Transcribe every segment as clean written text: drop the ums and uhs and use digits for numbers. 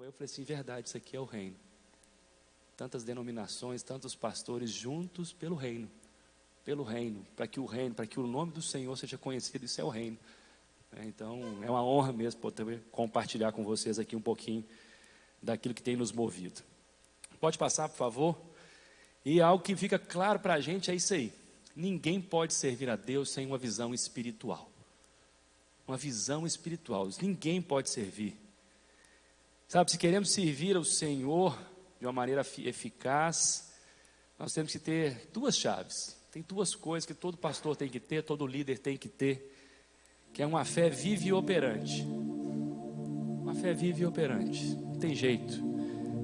Aí eu falei assim, verdade, isso aqui é o reino. Tantas denominações, tantos pastores juntos pelo reino, para que o nome do Senhor seja conhecido, isso é o reino. Então, é uma honra mesmo poder compartilhar com vocês aqui um pouquinho daquilo que tem nos movido. Pode passar, por favor? E algo que fica claro para a gente é isso aí. Ninguém pode servir a Deus sem uma visão espiritual. Uma visão espiritual. Ninguém pode servir. Sabe, se queremos servir ao Senhor de uma maneira eficaz, nós temos que ter duas chaves. Tem duas coisas que todo pastor tem que ter, todo líder tem que ter, que é uma fé viva e operante. Uma fé viva e operante. Não tem jeito.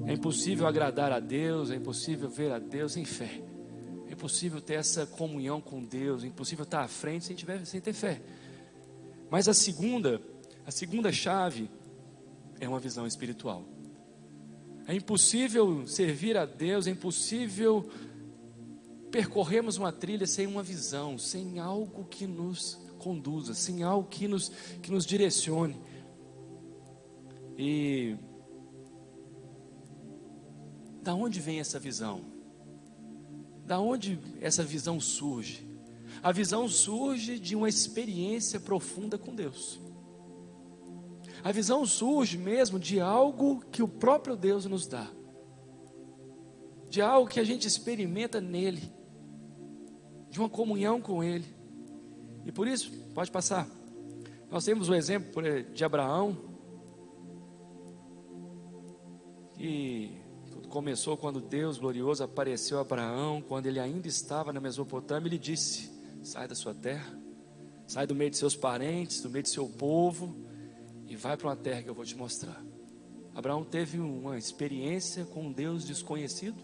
É impossível agradar a Deus, é impossível ver a Deus sem fé. É impossível ter essa comunhão com Deus, é impossível estar à frente sem ter fé. Mas a segunda chave é uma visão espiritual. É impossível servir a Deus, é impossível percorrermos uma trilha sem uma visão, sem algo que nos conduza, sem algo que nos direcione. E da onde vem essa visão? Da onde essa visão surge? A visão surge de uma experiência profunda com Deus. A visão surge mesmo de algo que o próprio Deus nos dá, de algo que a gente experimenta nele, de uma comunhão com ele. E por isso, pode passar, nós temos o exemplo de Abraão, que tudo começou quando Deus glorioso apareceu a Abraão, quando ele ainda estava na Mesopotâmia. Ele disse: sai da sua terra, sai do meio de seus parentes, do meio de seu povo, e vai para uma terra que eu vou te mostrar. Abraão teve uma experiência com um Deus desconhecido,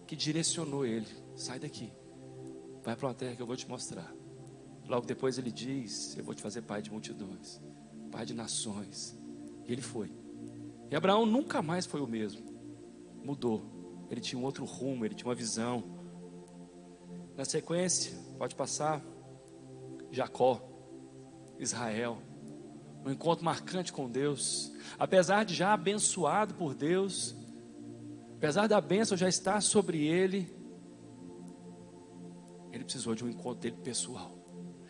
que direcionou ele: sai daqui, vai para uma terra que eu vou te mostrar. Logo depois ele diz: eu vou te fazer pai de multidões, pai de nações. E ele foi. E Abraão nunca mais foi o mesmo. Mudou. Ele tinha um outro rumo, ele tinha uma visão. Na sequência, pode passar, Jacó, Israel, um encontro marcante com Deus. Apesar de já abençoado por Deus, apesar da bênção já estar sobre ele, ele precisou de um encontro dele pessoal.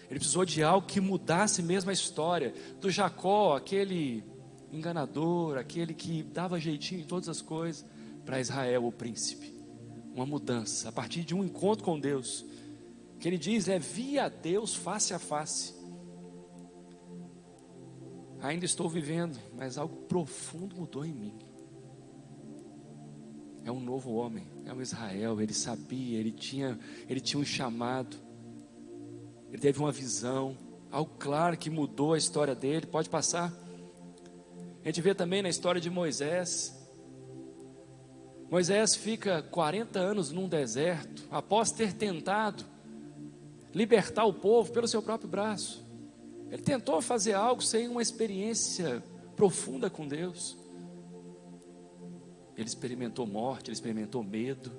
Ele precisou de algo que mudasse mesmo a história do Jacó, aquele enganador, aquele que dava jeitinho em todas as coisas, para Israel, o príncipe. Uma mudança a partir de um encontro com Deus, que ele diz: vi a Deus face a face. Ainda estou vivendo, mas algo profundo mudou em mim. É um novo homem, é um Israel. Ele sabia, ele tinha um chamado, ele teve uma visão, algo claro que mudou a história dele. Pode passar. A gente vê também na história de Moisés. Moisés fica 40 anos num deserto, após ter tentado libertar o povo pelo seu próprio braço. Ele tentou fazer algo sem uma experiência profunda com Deus. Ele experimentou morte, ele experimentou medo,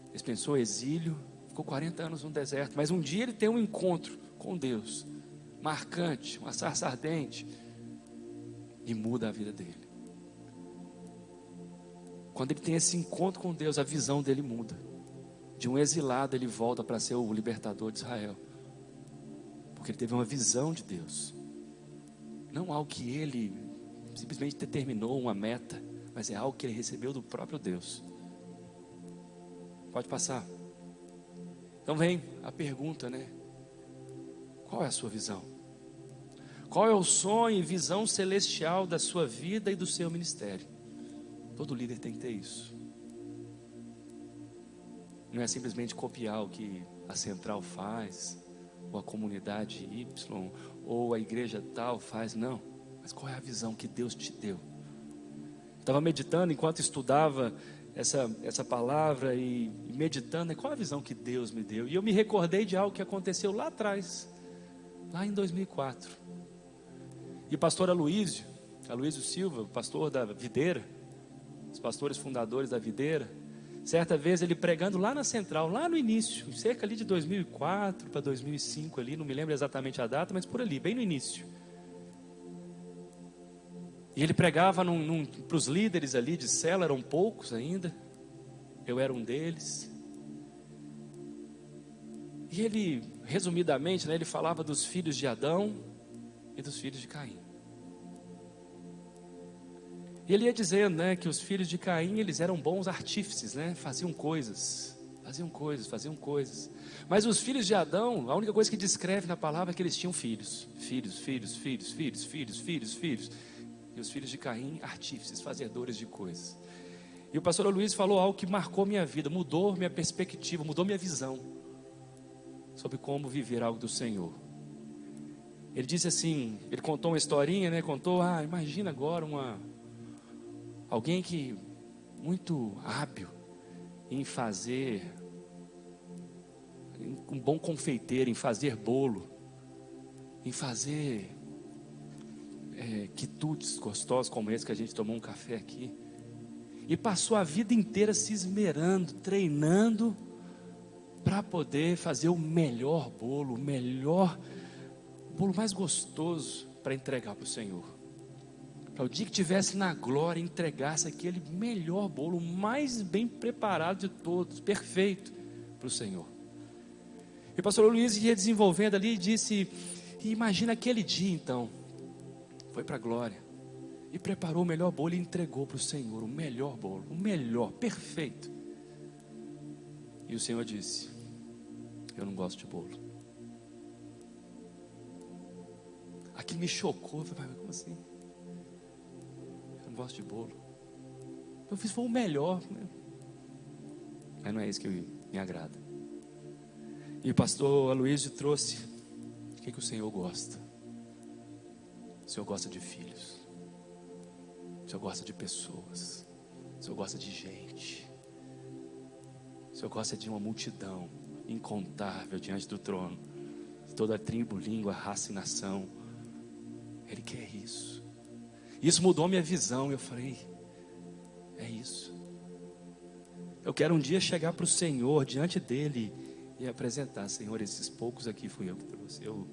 ele experimentou exílio, ficou 40 anos no deserto. Mas um dia ele tem um encontro com Deus, marcante, uma sarça ardente, e muda a vida dele. Quando ele tem esse encontro com Deus, a visão dele muda. De um exilado ele volta para ser o libertador de Israel, porque ele teve uma visão de Deus. Não algo que ele simplesmente determinou, uma meta, mas é algo que ele recebeu do próprio Deus. Pode passar. Então vem a pergunta, né? Qual é a sua visão? Qual é o sonho e visão celestial da sua vida e do seu ministério? Todo líder tem que ter isso. Não é simplesmente copiar o que a central faz, ou a comunidade Y, ou a igreja tal faz, não. Mas qual é a visão que Deus te deu? Estava meditando enquanto estudava essa palavra e meditando, qual a visão que Deus me deu? E eu me recordei de algo que aconteceu lá atrás, lá em 2004. E o pastor Aloísio Silva, pastor da Videira, os pastores fundadores da Videira, certa vez ele pregando lá na central, lá no início, cerca ali de 2004 para 2005 ali, não me lembro exatamente a data, mas por ali, bem no início. E ele pregava para os líderes ali de cela, eram poucos ainda. Eu era um deles. E ele, resumidamente, né, ele falava dos filhos de Adão e dos filhos de Caim. E ele ia dizendo, né, que os filhos de Caim, eles eram bons artífices, né, faziam coisas. Mas os filhos de Adão, a única coisa que descreve na palavra é que eles tinham filhos. Filhos. E os filhos de Caim, artífices, fazedores de coisas. E o pastor Luiz falou algo que marcou minha vida, mudou minha perspectiva, mudou minha visão sobre como viver algo do Senhor. Ele disse assim, ele contou uma historinha, né? Imagina agora alguém que muito hábil em fazer, um bom confeiteiro, em fazer bolo, em fazer quitutes gostosos como esse que a gente tomou um café aqui. E passou a vida inteira se esmerando, treinando para poder fazer o melhor bolo, o bolo mais gostoso para entregar para o Senhor. Para o dia que estivesse na glória, entregasse aquele melhor bolo, o mais bem preparado de todos, perfeito para o Senhor. E o pastor Luiz ia desenvolvendo ali e disse, imagina aquele dia então, foi para a glória, e preparou o melhor bolo e entregou para o Senhor, o melhor bolo, o melhor, perfeito. E o Senhor disse, eu não gosto de bolo. Aquilo me chocou, eu falei, como assim? Eu não gosto de bolo. Eu fiz, foi o melhor, né? Mas não é isso que me agrada. E o pastor Aloysio trouxe, o que o Senhor gosta? O Senhor gosta de filhos. O Senhor gosta de pessoas. O Senhor gosta de gente. O Senhor gosta de uma multidão incontável diante do trono. Toda tribo, língua, raça e nação. Ele quer isso. Isso mudou minha visão. Eu falei, é isso. Eu quero um dia chegar para o Senhor, diante dele, e apresentar, Senhor, esses poucos aqui fui eu que trouxe. Eu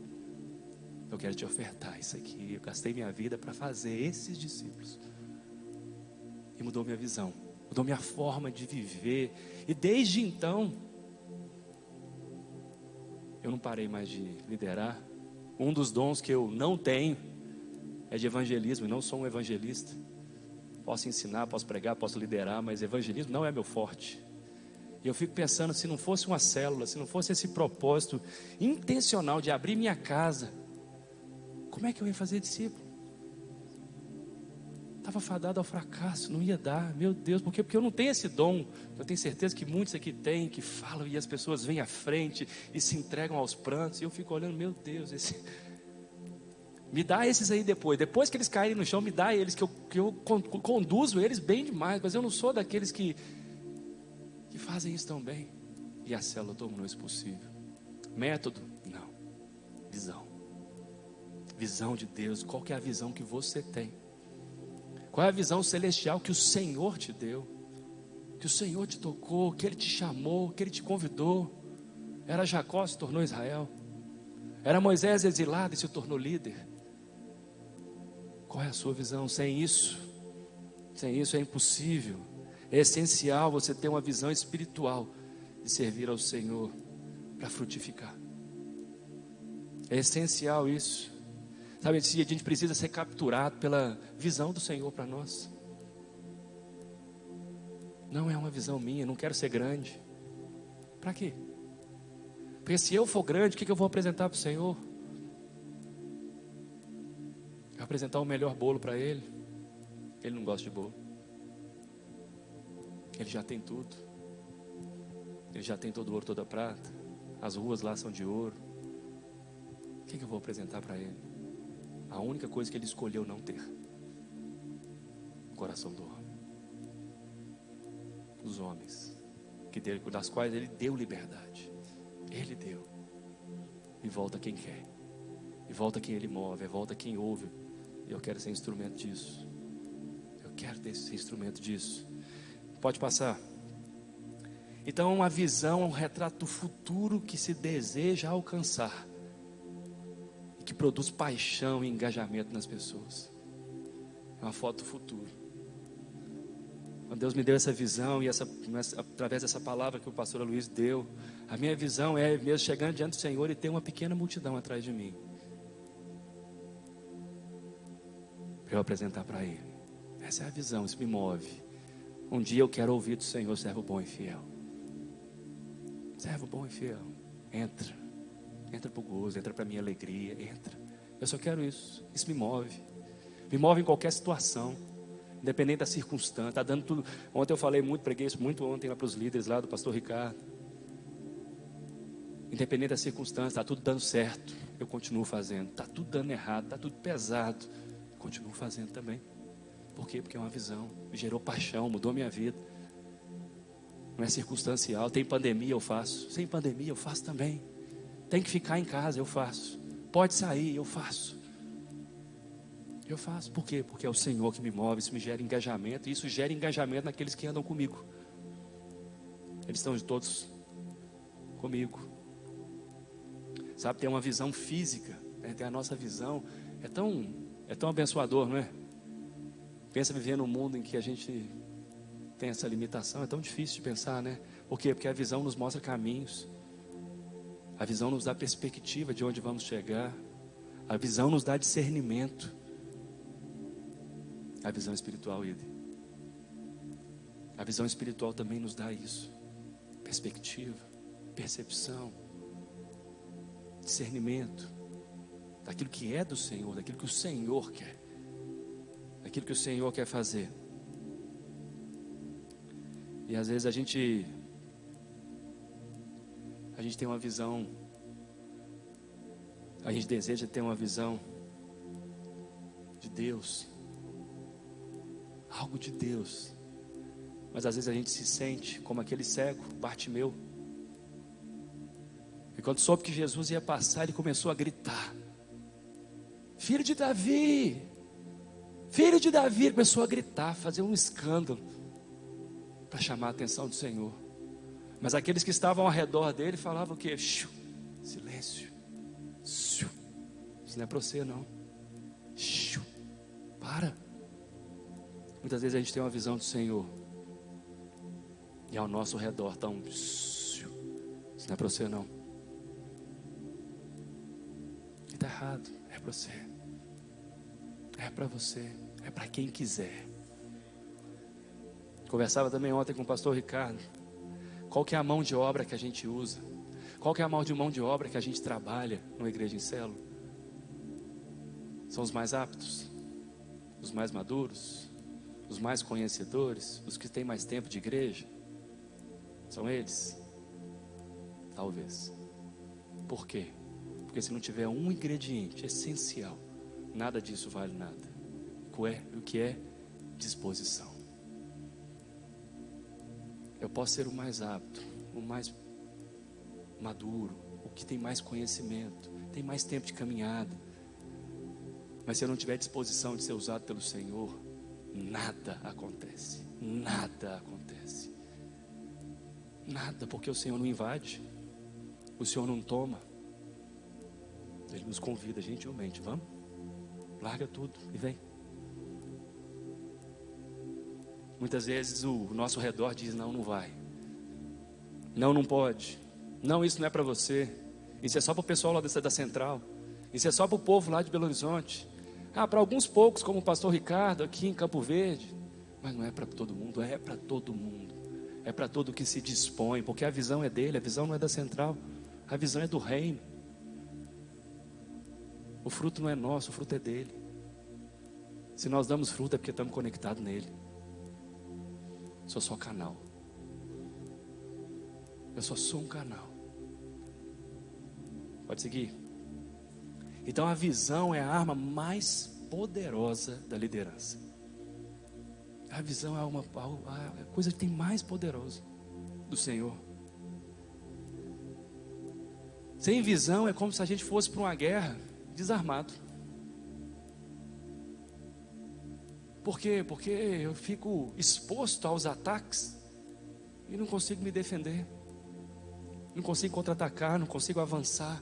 quero te ofertar isso aqui. Eu gastei minha vida para fazer esses discípulos. E mudou minha visão, mudou minha forma de viver. E desde então, eu não parei mais de liderar. Um dos dons que eu não tenho é de evangelismo. Eu não sou um evangelista. Posso ensinar, posso pregar, posso liderar, mas evangelismo não é meu forte. E eu fico pensando, se não fosse uma célula, se não fosse esse propósito intencional de abrir minha casa, como é que eu ia fazer discípulo? Estava fadado ao fracasso, não ia dar, meu Deus, porque eu não tenho esse dom. Eu tenho certeza que muitos aqui têm, que falam e as pessoas vêm à frente e se entregam aos prantos, e eu fico olhando, meu Deus, me dá esses aí depois que eles caírem no chão, me dá eles, que eu conduzo eles bem demais, mas eu não sou daqueles que fazem isso tão bem. E a célula tornou isso possível. Método? Não. Visão de Deus. Qual que é a visão que você tem? Qual é a visão celestial que o Senhor te deu? Que o Senhor te tocou, que Ele te chamou, que Ele te convidou. Era Jacó, se tornou Israel. Era Moisés exilado e se tornou líder. Qual é a sua visão? Sem isso é impossível. É essencial você ter uma visão espiritual de servir ao Senhor para frutificar. É essencial isso. Sabe, a gente precisa ser capturado pela visão do Senhor para nós. Não é uma visão minha, não quero ser grande. Para quê? Porque se eu for grande, o que eu vou apresentar para o Senhor? Eu vou apresentar o melhor bolo para Ele. Ele não gosta de bolo. Ele já tem tudo. Ele já tem todo o ouro, toda a prata. As ruas lá são de ouro. O que eu vou apresentar para Ele? A única coisa que Ele escolheu não ter: o coração do homem. Os homens das quais Ele deu liberdade. Ele deu. E volta quem quer. E volta quem Ele move. E volta quem ouve. E eu quero ser instrumento disso. Eu quero ser instrumento disso. Pode passar. Então, a visão é um retrato do futuro que se deseja alcançar e que produz paixão e engajamento nas pessoas. É uma foto do futuro. Quando Deus me deu essa visão, e através dessa palavra que o pastor Luiz deu, a minha visão é mesmo chegando diante do Senhor e ter uma pequena multidão atrás de mim, para eu apresentar para Ele. Essa é a visão, isso me move. Um dia eu quero ouvir do Senhor: servo bom e fiel. Servo bom e fiel. Entra para o gozo, entra para a minha alegria, entra. Eu só quero isso, isso me move em qualquer situação, independente da circunstância. Está dando tudo. Ontem eu falei muito, preguei isso muito ontem lá para os líderes lá do pastor Ricardo. Independente da circunstância, está tudo dando certo, eu continuo fazendo. Está tudo dando errado, está tudo pesado, eu continuo fazendo também. Por quê? Porque é uma visão, me gerou paixão, mudou minha vida. Não é circunstancial. Tem pandemia, eu faço. Sem pandemia, eu faço também. Tem que ficar em casa, eu faço. Pode sair, eu faço. Eu faço. Por quê? Porque é o Senhor que me move, isso me gera engajamento. E isso gera engajamento naqueles que andam comigo. Eles estão todos comigo. Sabe, tem uma visão física, né? Tem a nossa visão. É tão abençoador, não é? Pensa viver num mundo em que a gente tem essa limitação. É tão difícil de pensar, né? Por quê? Porque a visão nos mostra caminhos. A visão nos dá perspectiva de onde vamos chegar. A visão nos dá discernimento. A visão espiritual, a visão espiritual também nos dá isso. Perspectiva, percepção, discernimento daquilo que é do Senhor, daquilo que o Senhor quer, daquilo que o Senhor quer fazer. E às vezes a gente tem uma visão, a gente deseja ter uma visão de Deus, algo de Deus, mas às vezes a gente se sente como aquele cego, Bartimeu. E quando soube que Jesus ia passar, ele começou a gritar: filho de Davi, filho de Davi. Ele começou a gritar, fazer um escândalo para chamar a atenção do Senhor. Mas aqueles que estavam ao redor dele falavam o quê? Silêncio. Isso não é para você não. Para. Muitas vezes a gente tem uma visão do Senhor e ao nosso redor está isso não é para você não. E está errado. É para você. É para você. É para quem quiser. Conversava também ontem com o pastor Ricardo. Qual que é a mão de obra que a gente usa? Qual que é a mão de obra que a gente trabalha numa igreja em célula? São os mais aptos, os mais maduros, os mais conhecedores, os que têm mais tempo de igreja? São eles? Talvez. Por quê? Porque se não tiver um ingrediente essencial, nada disso vale nada. O que é? Disposição. Eu posso ser o mais apto, o mais maduro, o que tem mais conhecimento, tem mais tempo de caminhada, mas se eu não tiver disposição de ser usado pelo Senhor, nada acontece. Nada acontece. Nada, porque o Senhor não invade, o Senhor não toma. Ele nos convida gentilmente: vamos, larga tudo e vem. Muitas vezes o nosso redor diz: não, não vai, não pode, não, isso não é para você, isso é só para o pessoal lá da central, isso é só para o povo lá de Belo Horizonte, para alguns poucos, como o pastor Ricardo aqui em Campo Verde. Mas não é para todo mundo, é para todo mundo, é para todo que se dispõe, porque a visão é dele, a visão não é da central, a visão é do reino. O fruto não é nosso, o fruto é dele. Se nós damos fruto é porque estamos conectados nele. Sou só canal. Eu só sou um canal. Pode seguir? Então a visão é a arma mais poderosa da liderança. A visão é a coisa que tem mais poderosa do Senhor. Sem visão é como se a gente fosse para uma guerra desarmado. Por quê? Porque eu fico exposto aos ataques e não consigo me defender, não consigo contra-atacar, não consigo avançar,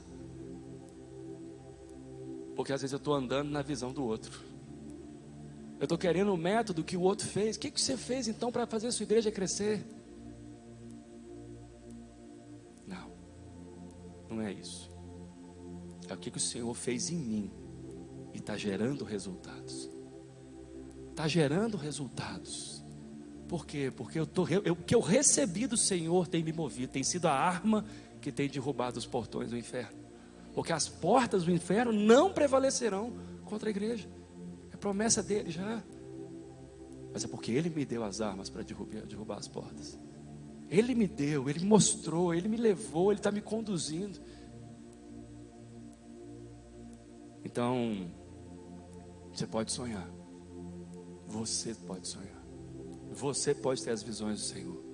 porque às vezes eu estou andando na visão do outro. Eu estou querendo o método que o outro fez. O que você fez então para fazer a sua igreja crescer? Não, não é isso. É o que o Senhor fez em mim e está gerando resultados. Está gerando resultados. Por quê? Porque o que eu recebi do Senhor tem me movido, tem sido a arma que tem derrubado os portões do inferno. Porque as portas do inferno não prevalecerão contra a igreja. É promessa dele já. Mas é porque ele me deu as armas para derrubar as portas. Ele me deu, ele me mostrou, ele me levou, ele está me conduzindo. Então, você pode sonhar. Você pode sonhar. Você pode ter as visões do Senhor.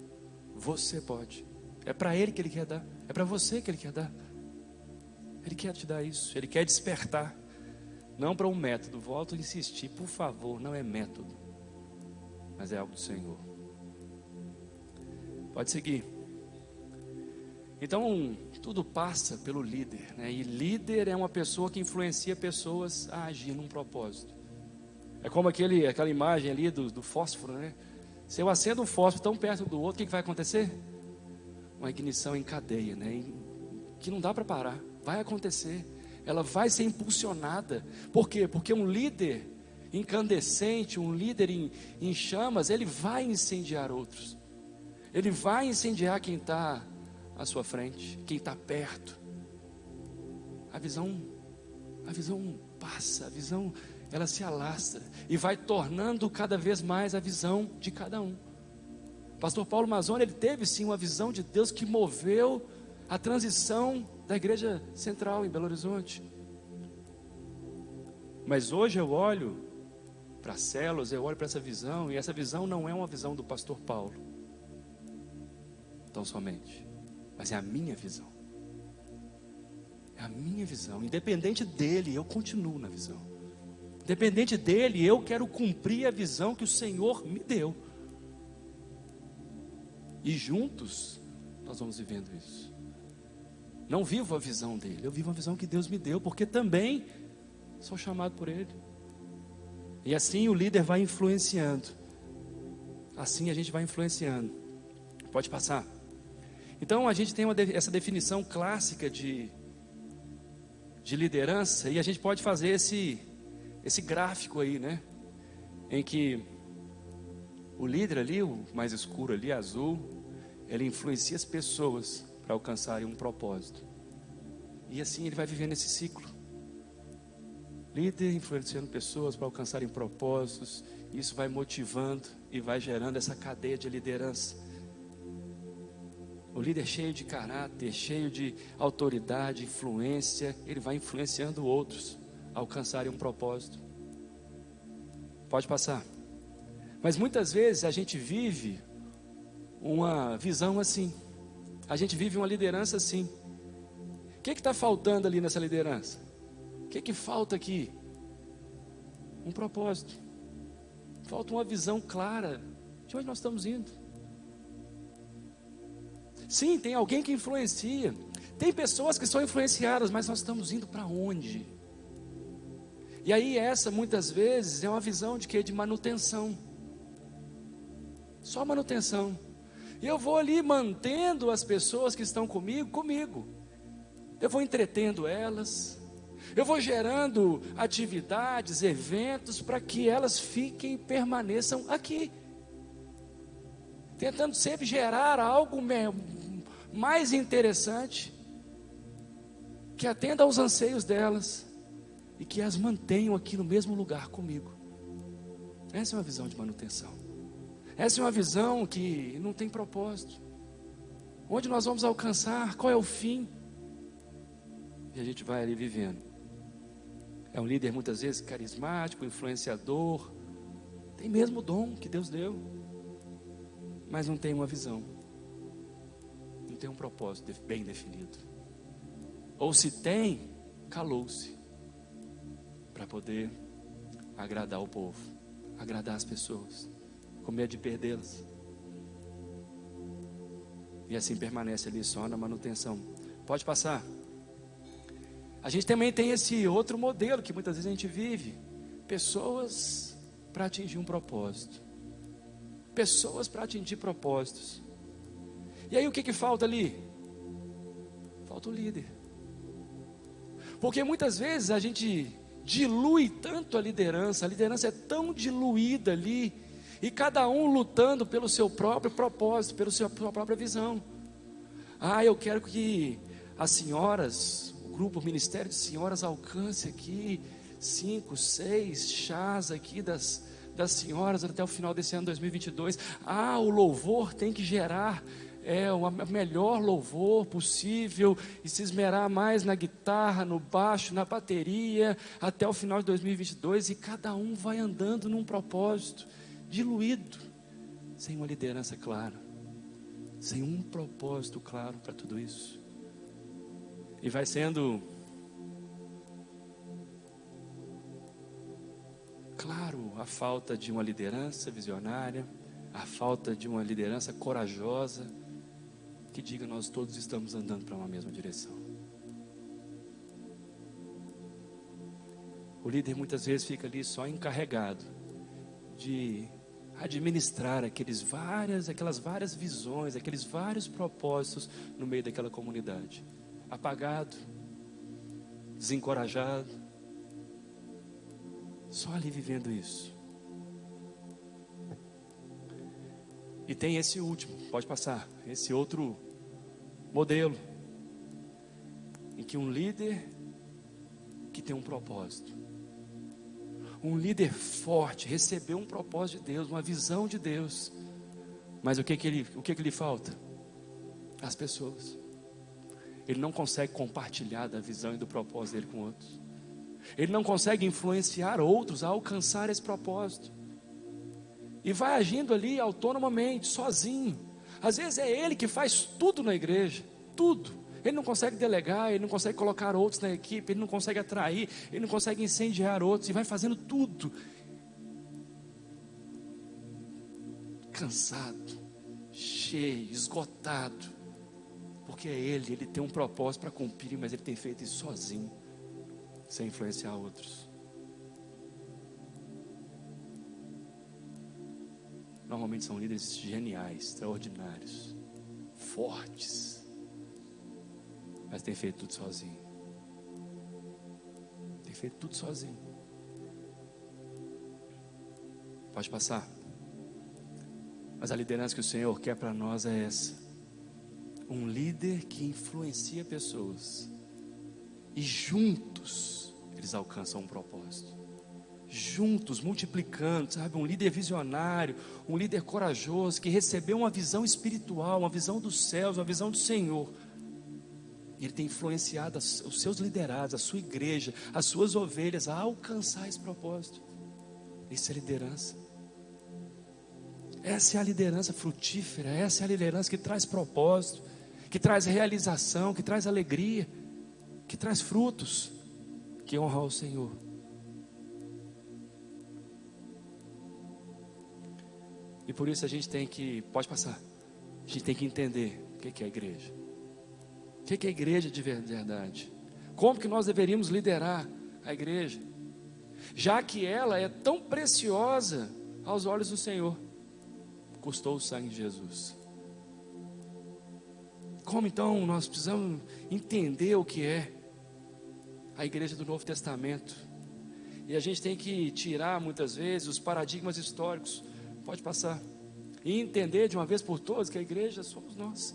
Você pode. É para Ele que Ele quer dar. É para você que Ele quer dar. Ele quer te dar isso. Ele quer despertar. Não para um método. Volto a insistir, por favor, não é método, mas é algo do Senhor. Pode seguir. Então, tudo passa pelo líder, né? E líder é uma pessoa que influencia pessoas a agir num propósito. É como aquela imagem ali do fósforo, né? Se eu acendo um fósforo tão perto do outro, o que vai acontecer? Uma ignição em cadeia, né? Que não dá para parar. Vai acontecer. Ela vai ser impulsionada. Por quê? Porque um líder incandescente, um líder em chamas, ele vai incendiar outros. Ele vai incendiar quem está à sua frente, quem está perto. A visão passa, a visão ela se alastra e vai tornando cada vez mais a visão de cada um. O pastor Paulo Mazzoni, ele teve sim uma visão de Deus que moveu a transição da igreja central em Belo Horizonte. Mas hoje eu olho para as células, eu olho para essa visão, e essa visão não é uma visão do pastor Paulo, tão somente, mas é a minha visão. É a minha visão. Independente dele, eu continuo na visão. Independente dele, eu quero cumprir a visão que o Senhor me deu. E juntos, nós vamos vivendo isso. Não vivo a visão dele, eu vivo a visão que Deus me deu, porque também sou chamado por ele. E assim o líder vai influenciando. Assim a gente vai influenciando. Pode passar. Então a gente tem essa definição clássica de liderança, e a gente pode fazer esse gráfico aí, né? Em que o líder ali, o mais escuro ali, azul, ele influencia as pessoas para alcançarem um propósito. E assim ele vai vivendo esse ciclo. Líder influenciando pessoas para alcançarem propósitos. Isso vai motivando e vai gerando essa cadeia de liderança. O líder cheio de caráter, cheio de autoridade, influência, ele vai influenciando outros a alcançarem um propósito. Pode passar. Mas muitas vezes a gente vive uma visão assim. A gente vive uma liderança assim. O que está faltando ali nessa liderança? O que falta aqui? Um propósito. Falta uma visão clara de onde nós estamos indo. Sim, tem alguém que influencia. Tem pessoas que são influenciadas, mas nós estamos indo para onde? E aí essa muitas vezes é uma visão de quê? De manutenção. Só manutenção. E eu vou ali mantendo as pessoas que estão comigo. Eu vou entretendo elas. Eu vou gerando atividades, eventos, para que elas fiquem, permaneçam aqui. Tentando sempre gerar algo mais interessante, que atenda aos anseios delas, e que as mantenham aqui no mesmo lugar comigo. Essa é uma visão de manutenção. Essa é uma visão que não tem propósito. Onde nós vamos alcançar? Qual é o fim? E a gente vai ali vivendo. É um líder muitas vezes carismático, influenciador, tem mesmo o dom que Deus deu, mas não tem uma visão, não tem um propósito bem definido. Ou se tem, calou-se para poder agradar o povo, agradar as pessoas, com medo de perdê-las. E assim permanece ali só na manutenção. Pode passar. A gente também tem esse outro modelo que muitas vezes a gente vive. Pessoas para atingir um propósito. Pessoas para atingir propósitos. E aí o que falta ali? Falta o líder. Porque muitas vezes a gente dilui tanto a liderança é tão diluída ali, e cada um lutando pelo seu próprio propósito, pela sua própria visão. Eu quero que as senhoras, o grupo, o Ministério de Senhoras alcance aqui 5, 6 chás aqui das senhoras até o final desse ano 2022. O louvor tem que gerar o melhor louvor possível, e se esmerar mais na guitarra, no baixo, na bateria, até o final de 2022, e cada um vai andando num propósito, diluído, sem uma liderança clara, sem um propósito claro para tudo isso. E vai sendo claro a falta de uma liderança visionária, a falta de uma liderança corajosa, que diga: nós todos estamos andando para uma mesma direção. O líder muitas vezes fica ali só encarregado de administrar aquelas várias visões, aqueles vários propósitos no meio daquela comunidade. Apagado, desencorajado, só ali vivendo isso. E tem esse último, pode passar, esse outro modelo, em que um líder que tem um propósito, um líder forte, recebeu um propósito de Deus, uma visão de Deus, mas o que lhe falta? As pessoas. Ele não consegue compartilhar da visão e do propósito dele com outros. Ele não consegue influenciar outros a alcançar esse propósito. E vai agindo ali autonomamente, sozinho. Às vezes é ele que faz tudo na igreja, tudo. Ele não consegue delegar, ele não consegue colocar outros na equipe, ele não consegue atrair, ele não consegue incendiar outros, e vai fazendo tudo. Cansado, cheio, esgotado. Porque ele tem um propósito para cumprir, mas ele tem feito isso sozinho, sem influenciar outros. Normalmente são líderes geniais, extraordinários, fortes, mas tem feito tudo sozinho. Tem feito tudo sozinho. Pode passar. Mas a liderança que o Senhor quer para nós é essa: um líder que influencia pessoas, e juntos eles alcançam um propósito. Juntos, multiplicando, sabe? Um líder visionário, um líder corajoso, que recebeu uma visão espiritual, uma visão dos céus, uma visão do Senhor. E ele tem influenciado os seus liderados, a sua igreja, as suas ovelhas a alcançar esse propósito. Isso é liderança. Essa é a liderança frutífera, essa é a liderança que traz propósito, que traz realização, que traz alegria, que traz frutos, que honra ao Senhor. E por isso a gente tem que, pode passar, a gente tem que entender o que é a igreja. O que é a igreja de verdade? Como que nós deveríamos liderar a igreja? Já que ela é tão preciosa aos olhos do Senhor. Custou o sangue de Jesus. Como então nós precisamos entender o que é a igreja do Novo Testamento? E a gente tem que tirar muitas vezes os paradigmas históricos. Pode passar. E entender de uma vez por todas que a igreja somos nós.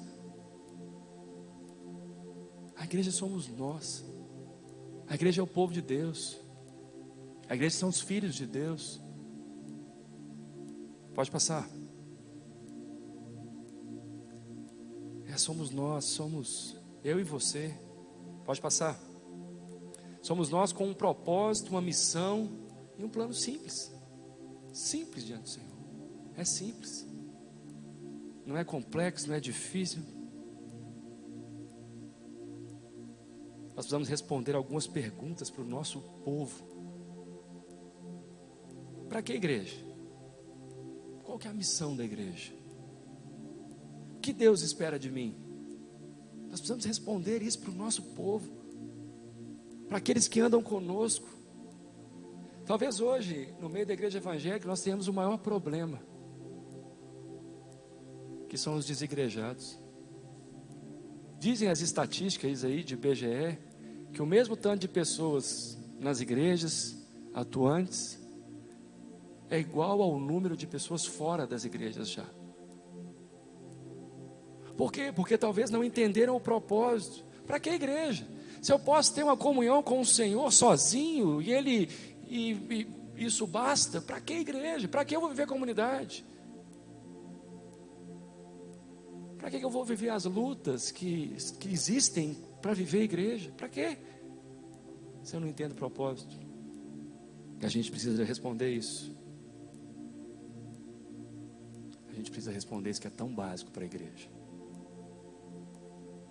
A igreja somos nós. A igreja é o povo de Deus. A igreja são os filhos de Deus. Pode passar. Somos nós, somos eu e você. Pode passar. Somos nós com um propósito, uma missão e um plano simples. Simples diante do Senhor. É simples. Não é complexo, não é difícil. Nós precisamos responder algumas perguntas para o nosso povo. Para que igreja? Qual que é a missão da igreja? O que Deus espera de mim? Nós precisamos responder isso para o nosso povo, para aqueles que andam conosco. Talvez hoje, no meio da igreja evangélica, nós tenhamos o maior problema, que são os desigrejados. Dizem as estatísticas aí de IBGE, que o mesmo tanto de pessoas nas igrejas atuantes é igual ao número de pessoas fora das igrejas já. Por quê? Porque talvez não entenderam o propósito. Para que a igreja? Se eu posso ter uma comunhão com o Senhor sozinho e isso basta, para que a igreja? Para que eu vou viver comunidade? Para que eu vou viver as lutas que existem para viver a igreja? Para quê? Se eu não entendo o propósito. A gente precisa responder isso. A gente precisa responder isso que é tão básico para a igreja.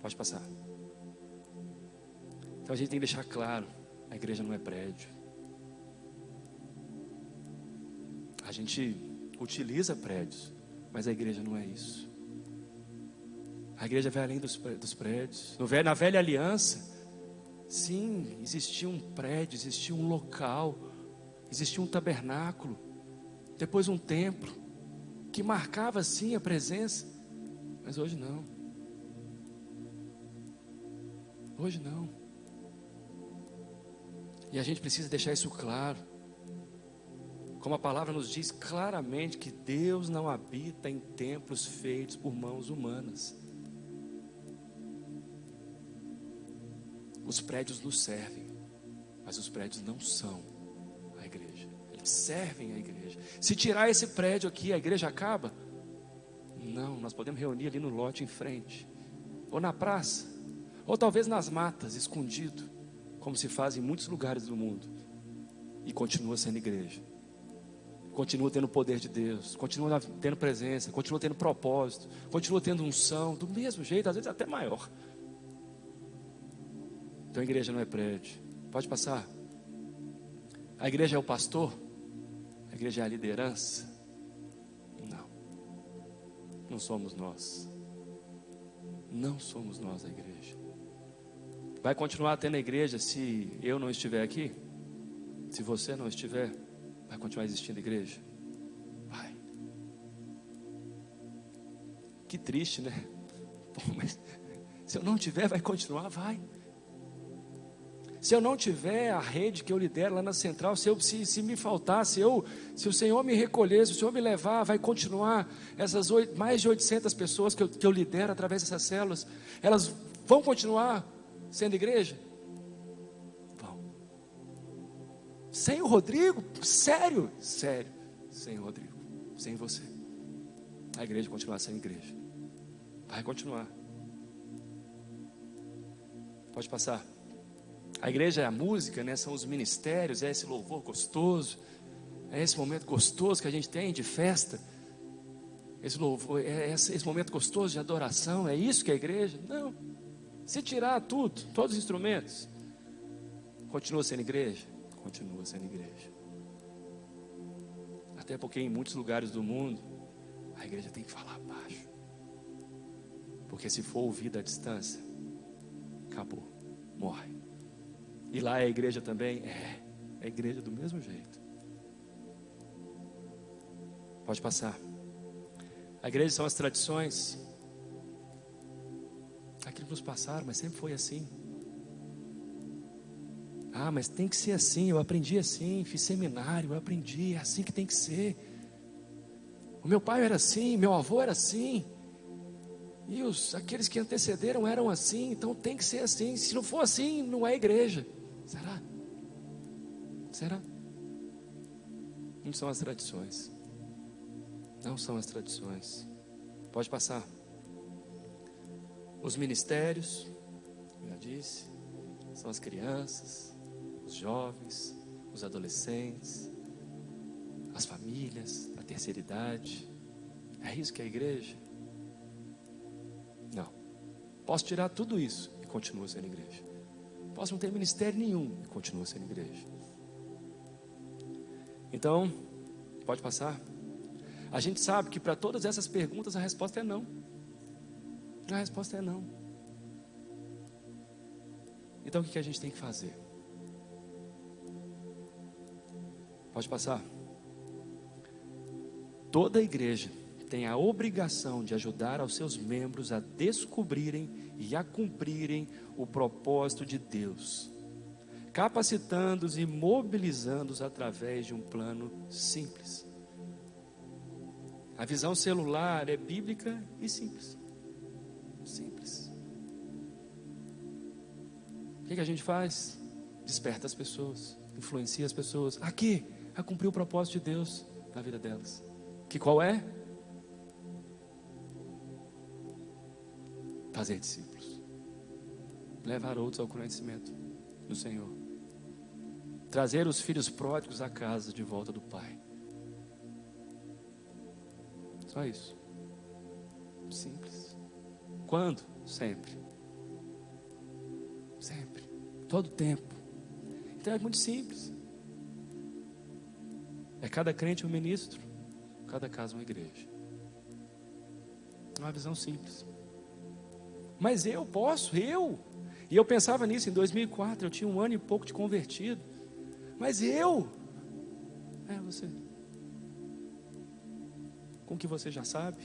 Pode passar. Então a gente tem que deixar claro, a igreja não é prédio. A gente utiliza prédios, mas a igreja não é isso. A igreja vai além dos prédios. Na velha aliança, sim, existia um prédio, existia um local, existia um tabernáculo, depois um templo, que marcava sim a presença, mas hoje não. Hoje não. E a gente precisa deixar isso claro. Como a palavra nos diz claramente que Deus não habita em templos feitos por mãos humanas. Os prédios nos servem, mas os prédios não são a igreja. Eles servem a igreja. Se tirar esse prédio aqui, a igreja acaba? Não, nós podemos reunir ali no lote em frente, ou na praça, ou talvez nas matas, escondido, como se faz em muitos lugares do mundo, e continua sendo igreja. Continua tendo o poder de Deus, continua tendo presença, continua tendo propósito, continua tendo unção, do mesmo jeito, às vezes até maior. Então a igreja não é prédio. Pode passar. A igreja é o pastor? A igreja é a liderança? Não. Não somos nós. Não somos nós a igreja. Vai continuar tendo a igreja se eu não estiver aqui? Se você não estiver, vai continuar existindo a igreja? Vai. Que triste, né? Pô, mas se eu não tiver, vai continuar? Vai. Se eu não tiver a rede que eu lidero lá na central, se me faltar, se o Senhor me recolher, se o Senhor me levar, vai continuar essas mais de 800 pessoas que eu lidero através dessas células, elas vão continuar sendo igreja? Vão. Sem o Rodrigo? Sério? Sério, sem o Rodrigo, sem você, a igreja continuar sendo igreja. Vai continuar. Pode passar. A igreja é a música, né? São os ministérios, é esse louvor gostoso, é esse momento gostoso que a gente tem de festa, esse louvor, é esse momento gostoso de adoração, é isso que é a igreja? Não. Se tirar tudo, todos os instrumentos, continua sendo igreja? Continua sendo igreja. Até porque em muitos lugares do mundo, a igreja tem que falar baixo, porque se for ouvida à distância, acabou, morre. E lá é a igreja também? É a igreja do mesmo jeito. Pode passar. A igreja são as tradições, aquilo que nos passaram, mas sempre foi assim. Ah, mas tem que ser assim, eu aprendi assim, fiz seminário, eu aprendi, é assim que tem que ser. O meu pai era assim, meu avô era assim, e aqueles que antecederam eram assim, então tem que ser assim. Se não for assim, não é igreja. Será? Será? Não são as tradições. Não são as tradições. Pode passar. Os ministérios, já disse, são as crianças, os jovens, os adolescentes, as famílias, a terceira idade. É isso que é a igreja? Não. Posso tirar tudo isso e continua sendo igreja. Posso não ter ministério nenhum e continua sendo igreja. Então, pode passar. A gente sabe que para todas essas perguntas a resposta é não. A resposta é não. Então o que a gente tem que fazer? Pode passar. Toda igreja tem a obrigação de ajudar aos seus membros a descobrirem e a cumprirem o propósito de Deus, capacitando-os e mobilizando-os através de um plano simples. A visão celular é bíblica e simples. Simples. O que a gente faz? Desperta as pessoas, influencia as pessoas aqui, a cumprir o propósito de Deus na vida delas. Que qual é? Fazer discípulos, levar outros ao conhecimento do Senhor, trazer os filhos pródigos à casa de volta do Pai. Só isso. Simples. Quando? Sempre. Sempre. Todo tempo. Então é muito simples. É cada crente um ministro, cada casa uma igreja. Uma visão simples. Mas eu posso, e eu pensava nisso em 2004, eu tinha 1 ano e pouco de convertido. Mas você. Com o que você já sabe,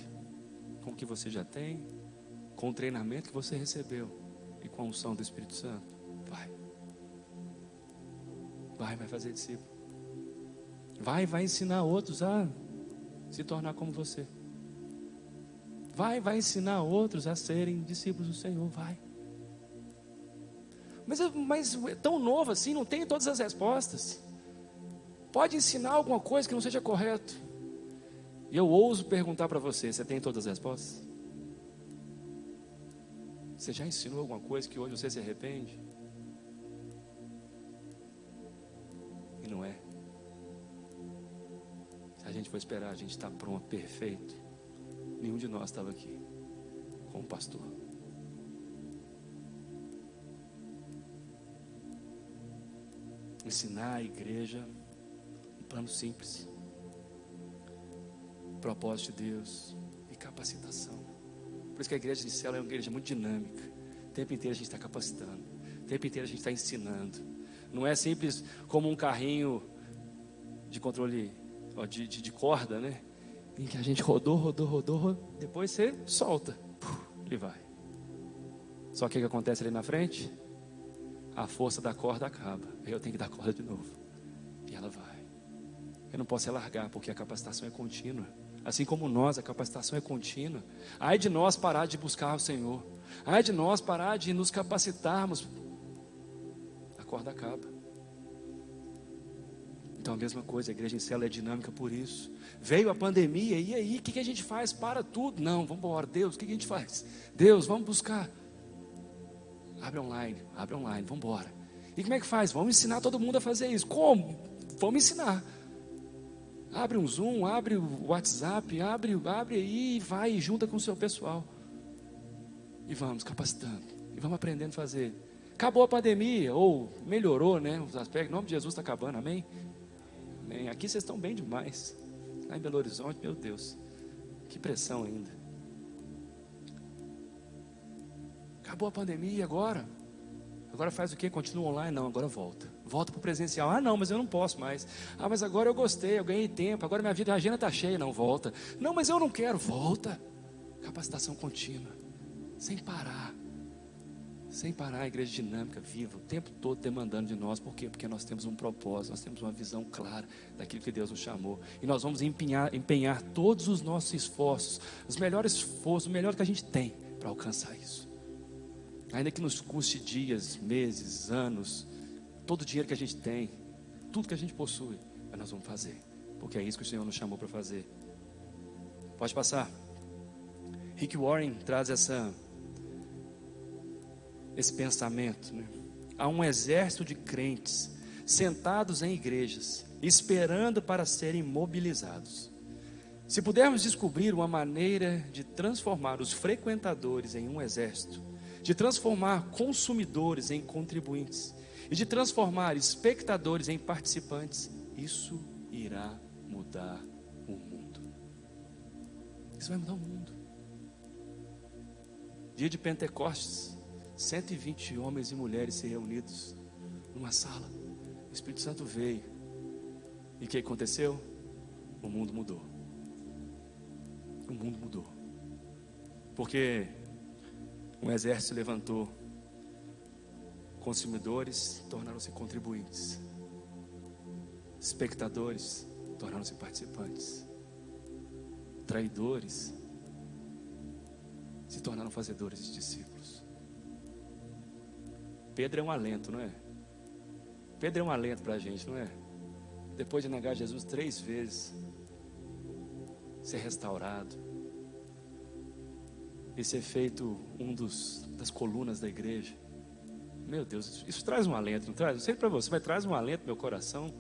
com o que você já tem, com o treinamento que você recebeu e com a unção do Espírito Santo, vai fazer discípulo. Vai ensinar outros a se tornar como você. Vai ensinar outros a serem discípulos do Senhor, vai. Mas é tão novo assim, não tem todas as respostas. Pode ensinar alguma coisa que não seja correto. E eu ouso perguntar para você, você tem todas as respostas? Você já ensinou alguma coisa que hoje você se arrepende? E não é. Se a gente for esperar, a gente está pronto, perfeito. Nenhum de nós estava aqui como pastor. Ensinar a igreja um plano simples, propósito de Deus e capacitação. Por isso que a igreja de célula é uma igreja muito dinâmica. O tempo inteiro a gente está capacitando, o tempo inteiro a gente está ensinando. Não é simples como um carrinho de controle de corda, né? Em que a gente rodou, depois você solta, ele vai. Só que o que acontece ali na frente? A força da corda acaba, aí eu tenho que dar corda de novo, e ela vai. Eu não posso largar, porque a capacitação é contínua. Assim como nós, a capacitação é contínua. Ai de nós parar de buscar o Senhor, ai de nós parar de nos capacitarmos, a corda acaba. Então a mesma coisa, a igreja em célula é dinâmica por isso. Veio a pandemia, e aí, o que a gente faz? Para tudo. Não, vamos embora. Deus, o que a gente faz? Deus, vamos buscar. Abre online, vamos embora. E como é que faz? Vamos ensinar todo mundo a fazer isso. Como? Vamos ensinar. Abre um Zoom, abre o WhatsApp, abre aí e vai e junta com o seu pessoal. E vamos capacitando, e vamos aprendendo a fazer. Acabou a pandemia, ou melhorou, né? Os aspectos, em nome de Jesus está acabando, amém? Amém. Aqui vocês estão bem demais. Lá em Belo Horizonte, meu Deus, que pressão ainda. Acabou a pandemia agora? Agora faz o quê? Continua online? Não, agora volta para o presencial. Ah não, mas eu não posso mais. Ah, mas agora eu gostei, eu ganhei tempo, agora minha agenda está cheia. Não, volta. Não, mas eu não quero. Volta. Capacitação contínua, sem parar, a igreja dinâmica, viva, o tempo todo demandando de nós. Por quê? Porque nós temos um propósito, nós temos uma visão clara daquilo que Deus nos chamou, e nós vamos empenhar todos os nossos esforços, os melhores esforços, o melhor que a gente tem para alcançar isso, ainda que nos custe dias, meses, anos, todo o dinheiro que a gente tem, tudo que a gente possui, mas nós vamos fazer, porque é isso que o Senhor nos chamou para fazer. Pode passar. Rick Warren traz esse pensamento, né? Há um exército de crentes sentados em igrejas, esperando para serem mobilizados. Se pudermos descobrir uma maneira de transformar os frequentadores em um exército, de transformar consumidores em contribuintes e de transformar espectadores em participantes, isso irá mudar o mundo. Isso vai mudar o mundo. Dia de Pentecostes, 120 homens e mulheres se reunidos numa sala. O Espírito Santo veio E o que aconteceu? O mundo mudou. O mundo mudou. Porque um exército se levantou. Consumidores tornaram-se contribuintes. Espectadores tornaram-se participantes. Traidores se tornaram fazedores de discípulos. Pedro é um alento, não é? Pedro é um alento para a gente, não é? Depois de negar Jesus 3 vezes, ser restaurado e ser feito das colunas da igreja. Meu Deus, isso traz um alento, não traz? Eu sei para você, mas traz um alento no meu coração.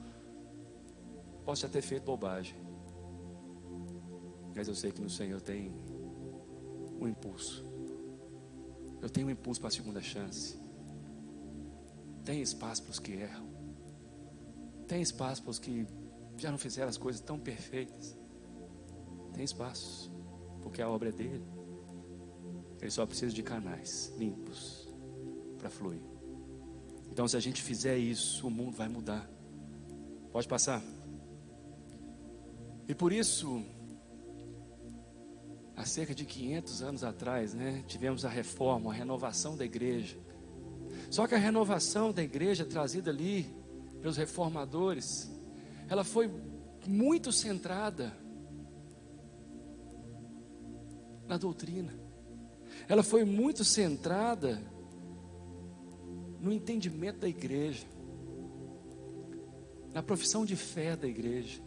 Posso já ter feito bobagem, mas eu sei que no Senhor tem um impulso. Eu tenho um impulso para a segunda chance. Tem espaço para os que erram. Tem espaço para os que já não fizeram as coisas tão perfeitas. Tem espaço, porque a obra é dele. Ele só precisa de canais limpos para fluir. Então, se a gente fizer isso, o mundo vai mudar. Pode passar. E por isso, há cerca de 500 anos atrás, tivemos a reforma, a renovação da igreja. Só que a renovação da igreja trazida ali pelos reformadores, ela foi muito centrada na doutrina. Ela foi muito centrada no entendimento da igreja, na profissão de fé da igreja.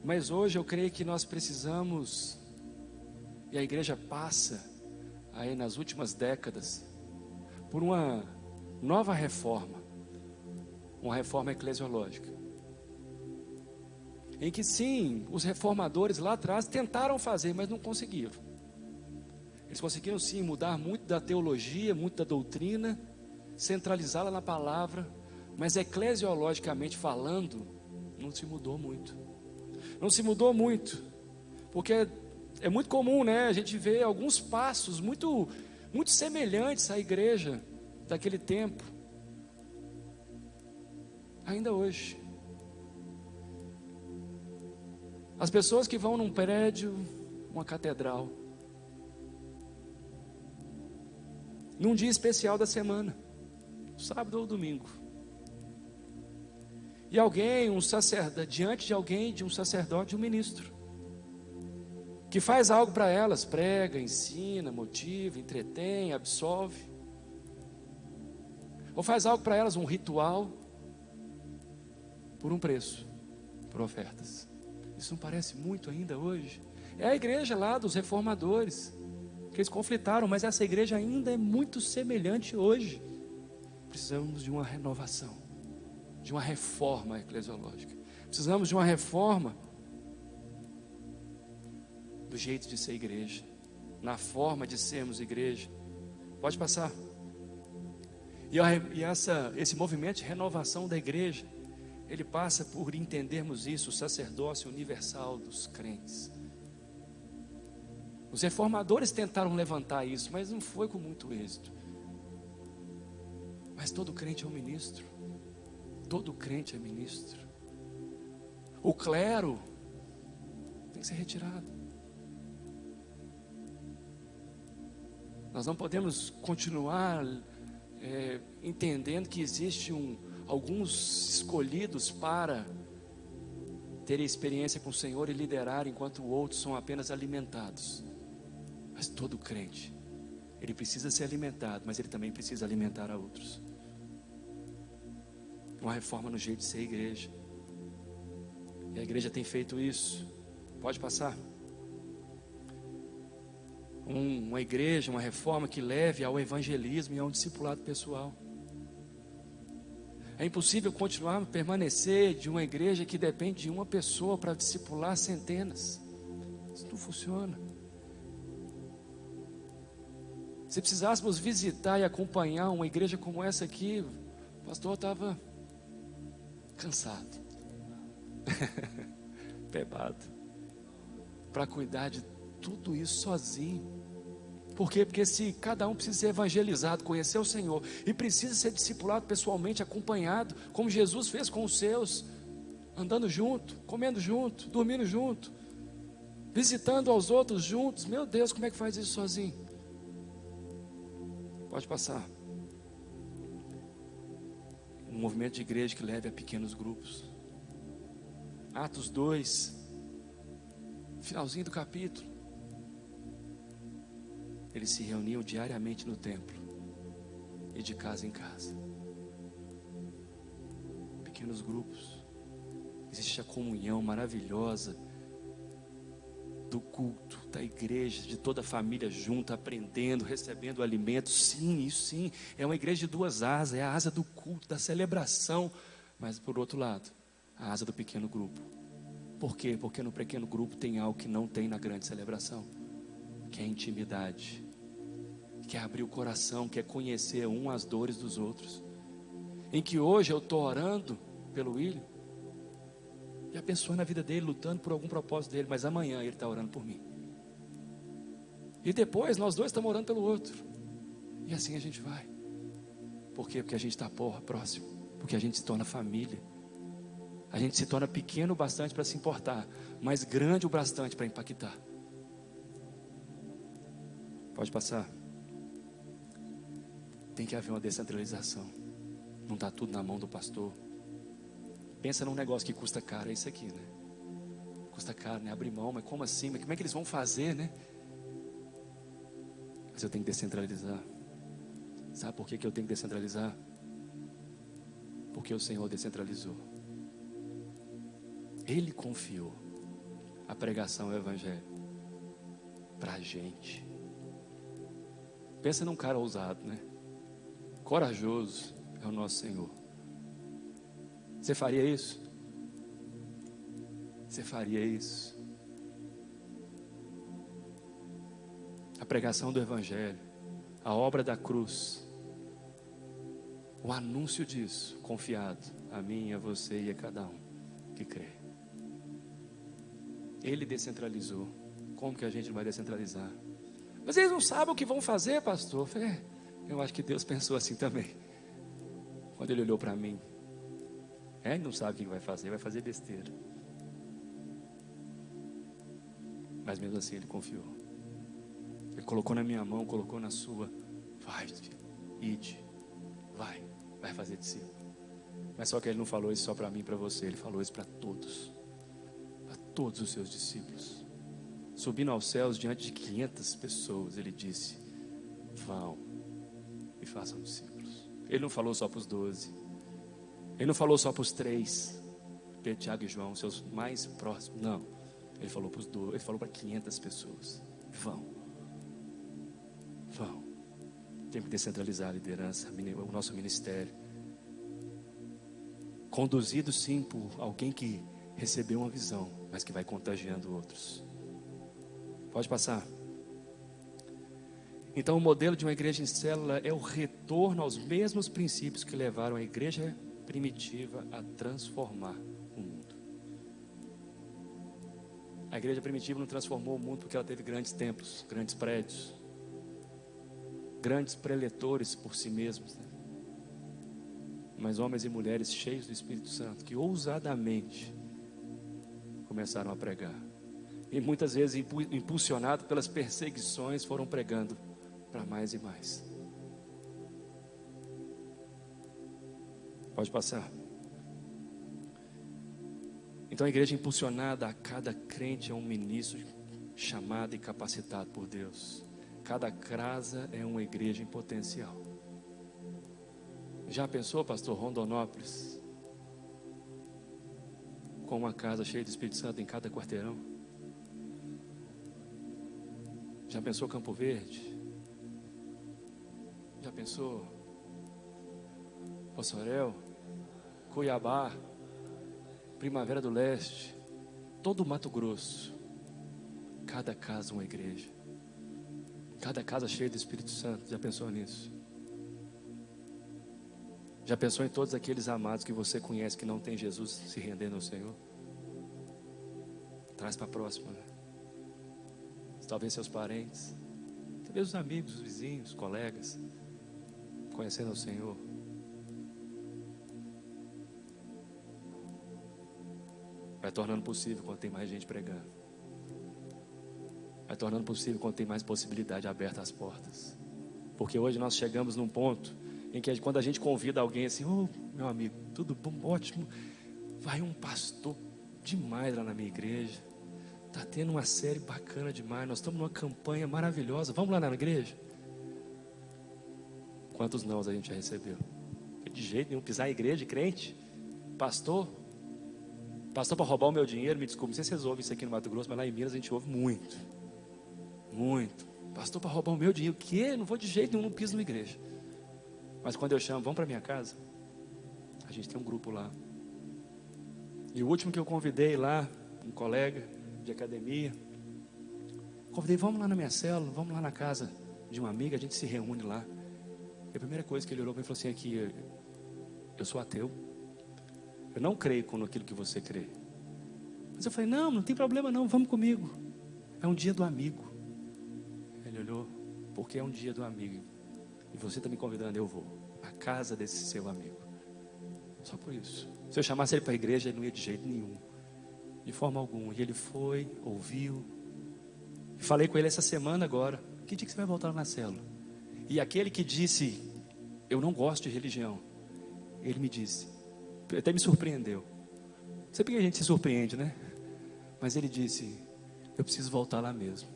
Mas hoje eu creio que nós precisamos, e a igreja passa aí nas últimas décadas por uma nova reforma, uma reforma eclesiológica, em que sim, os reformadores lá atrás tentaram fazer, mas não conseguiram. Eles conseguiram sim mudar muito da teologia, muito da doutrina, centralizá-la na palavra, mas eclesiologicamente falando, não se mudou muito. Não se mudou muito, porque é muito comum, a gente vê alguns passos muito semelhantes à igreja daquele tempo, ainda hoje. As pessoas que vão num prédio, uma catedral, num dia especial da semana, sábado ou domingo, e alguém, um sacerdote, diante de alguém, de um sacerdote, de um ministro, que faz algo para elas, prega, ensina, motiva, entretém, absolve, ou faz algo para elas, um ritual, por um preço, por ofertas. Isso não parece muito ainda hoje? É a igreja lá dos reformadores, que eles conflitaram, mas essa igreja ainda é muito semelhante hoje. Precisamos de uma renovação, de uma reforma eclesiológica. Precisamos de uma reforma do jeito de ser igreja, na forma de sermos igreja. Pode passar. E esse movimento de renovação da igreja, ele passa por entendermos isso, o sacerdócio universal dos crentes. Os reformadores tentaram levantar isso, mas não foi com muito êxito. Mas todo crente é um ministro. Todo crente é ministro. O clero tem que ser retirado. Nós não podemos continuar entendendo que existe alguns escolhidos para ter experiência com o Senhor e liderar, enquanto outros são apenas alimentados. Mas todo crente, ele precisa ser alimentado, mas ele também precisa alimentar a outros. Uma reforma no jeito de ser igreja. E a igreja tem feito isso. Pode passar. Uma igreja, uma reforma que leve ao evangelismo e ao discipulado pessoal. É impossível continuar a permanecer de uma igreja que depende de uma pessoa para discipular centenas. Isso não funciona. Se precisássemos visitar e acompanhar uma igreja como essa aqui, o pastor estava cansado, pebado, para cuidar de tudo isso sozinho. Por quê? Porque se cada um precisa ser evangelizado, conhecer o Senhor, e precisa ser discipulado pessoalmente, acompanhado, como Jesus fez com os seus, andando junto, comendo junto, dormindo junto, visitando aos outros juntos. Meu Deus, como é que faz isso sozinho? Pode passar. Um movimento de igreja que leve a pequenos grupos. Atos 2, finalzinho do capítulo. Eles se reuniam diariamente no templo e de casa em casa. Pequenos grupos. Existe a comunhão maravilhosa do culto, da igreja, de toda a família junta, aprendendo, recebendo alimento. Sim, isso sim, é uma igreja de duas asas. É a asa do culto, da celebração. Mas por outro lado, a asa do pequeno grupo. Por quê? Porque no pequeno grupo tem algo que não tem na grande celebração, que é intimidade, que é abrir o coração, que é conhecer as dores dos outros. Em que hoje eu estou orando pelo William e abençoando a vida dele, lutando por algum propósito dele, mas amanhã ele está orando por mim. E depois nós dois estamos orando pelo outro. E assim a gente vai. Por quê? Porque a gente está próximo. Porque a gente se torna família. A gente se torna pequeno o bastante para se importar, mas grande o bastante para impactar. Pode passar. Tem que haver uma descentralização. Não está tudo na mão do pastor. Pensa num negócio que custa caro, é isso aqui, né? Custa caro, né? Abrir mão, mas como assim? Mas como é que eles vão fazer, né? Mas eu tenho que descentralizar. Sabe por que eu tenho que descentralizar? Porque o Senhor descentralizou. Ele confiou a pregação do Evangelho para a gente. Pensa num cara ousado, né? Corajoso é o nosso Senhor. Você faria isso? Você faria isso? A pregação do Evangelho, a obra da cruz, o anúncio disso, confiado a mim, a você e a cada um que crê. Ele descentralizou. Como que a gente vai descentralizar? Mas eles não sabem o que vão fazer, pastor. Eu acho que Deus pensou assim também. Quando Ele olhou para mim, ele não sabe o que vai fazer besteira. Mas mesmo assim Ele confiou. Ele colocou na minha mão, colocou na sua. Vai, filho, ide, vai fazer discípulo. Mas só que Ele não falou isso só para mim e para você. Ele falou isso para todos os seus discípulos. Subindo aos céus diante de 500 pessoas, Ele disse: vão e façam discípulos. Ele não falou só para os 12. Ele não falou só para os 3, Pedro, Tiago e João, seus mais próximos. Não, Ele falou para os 12. Ele falou para 500 pessoas: vão. Tem que descentralizar a liderança, o nosso ministério, conduzido sim por alguém que recebeu uma visão, mas que vai contagiando outros. Pode passar. Então o modelo de uma igreja em célula é o retorno aos mesmos princípios que levaram a igreja primitiva a transformar o mundo. A igreja primitiva não transformou o mundo porque ela teve grandes templos, grandes prédios, grandes preletores por si mesmos, né? Mas homens e mulheres cheios do Espírito Santo, que ousadamente começaram a pregar. E muitas vezes impulsionados pelas perseguições, foram pregando para mais e mais. Pode passar. Então a igreja impulsionada, a cada crente é um ministro chamado e capacitado por Deus. Cada casa é uma igreja em potencial. Já pensou, pastor, Rondonópolis, com uma casa cheia de Espírito Santo em cada quarteirão? Já pensou Campo Verde? Já pensou Possorel, Cuiabá, Primavera do Leste, todo o Mato Grosso? Cada casa uma igreja. Cada casa cheia do Espírito Santo. Já pensou nisso? Já pensou em todos aqueles amados que você conhece que não tem Jesus se rendendo ao Senhor? Traz para a próxima, né? Talvez seus parentes, talvez os amigos, os vizinhos, os colegas, conhecendo o Senhor. Vai tornando possível quando tem mais gente pregando. Vai tornando possível quando tem mais possibilidade aberta às portas. Porque hoje nós chegamos num ponto em que quando a gente convida alguém assim, ô meu amigo, tudo bom, ótimo, vai um pastor demais lá na minha igreja, está tendo uma série bacana demais, nós estamos numa campanha maravilhosa, vamos lá na igreja? Quantos nãos a gente já recebeu? De jeito nenhum, pisar em igreja, crente, pastor para roubar o meu dinheiro, me desculpe, não sei se vocês ouvem isso aqui no Mato Grosso, mas lá em Minas a gente ouve muito, pastor para roubar o meu dinheiro, o quê? Não vou de jeito nenhum, não piso numa igreja. Mas quando eu chamo, vamos para minha casa, a gente tem um grupo lá. E o último que eu convidei lá, um colega de academia, convidei, vamos lá na minha célula, vamos lá na casa de uma amiga, a gente se reúne lá. E a primeira coisa que ele olhou para mim e falou assim, aqui, eu sou ateu, eu não creio naquilo que você crê. Mas eu falei, não tem problema não, vamos comigo, é um dia do amigo. Ele olhou, porque é um dia do amigo, e você está me convidando, eu vou, à casa desse seu amigo, só por isso. Se eu chamasse ele para a igreja, ele não ia de jeito nenhum, de forma alguma. E ele foi, ouviu. E falei com ele essa semana agora, que dia que você vai voltar na célula? E aquele que disse, eu não gosto de religião, ele me disse, até me surpreendeu. Sempre que a gente se surpreende, né? Mas ele disse, eu preciso voltar lá mesmo,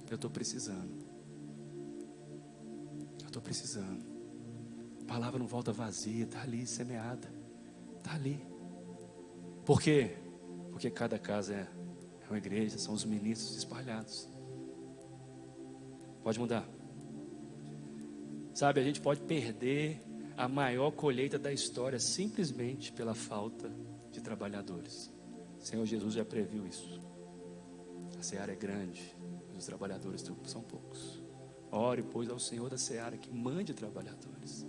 eu estou precisando. A palavra não volta vazia, está ali semeada, está ali. Por quê? Porque cada casa é uma igreja, são os ministros espalhados. Pode mudar. Sabe, a gente pode perder a maior colheita da história simplesmente pela falta de trabalhadores. O Senhor Jesus já previu isso. A seara é grande, mas os trabalhadores são poucos. Ore, pois, ao Senhor da seara que mande trabalhadores.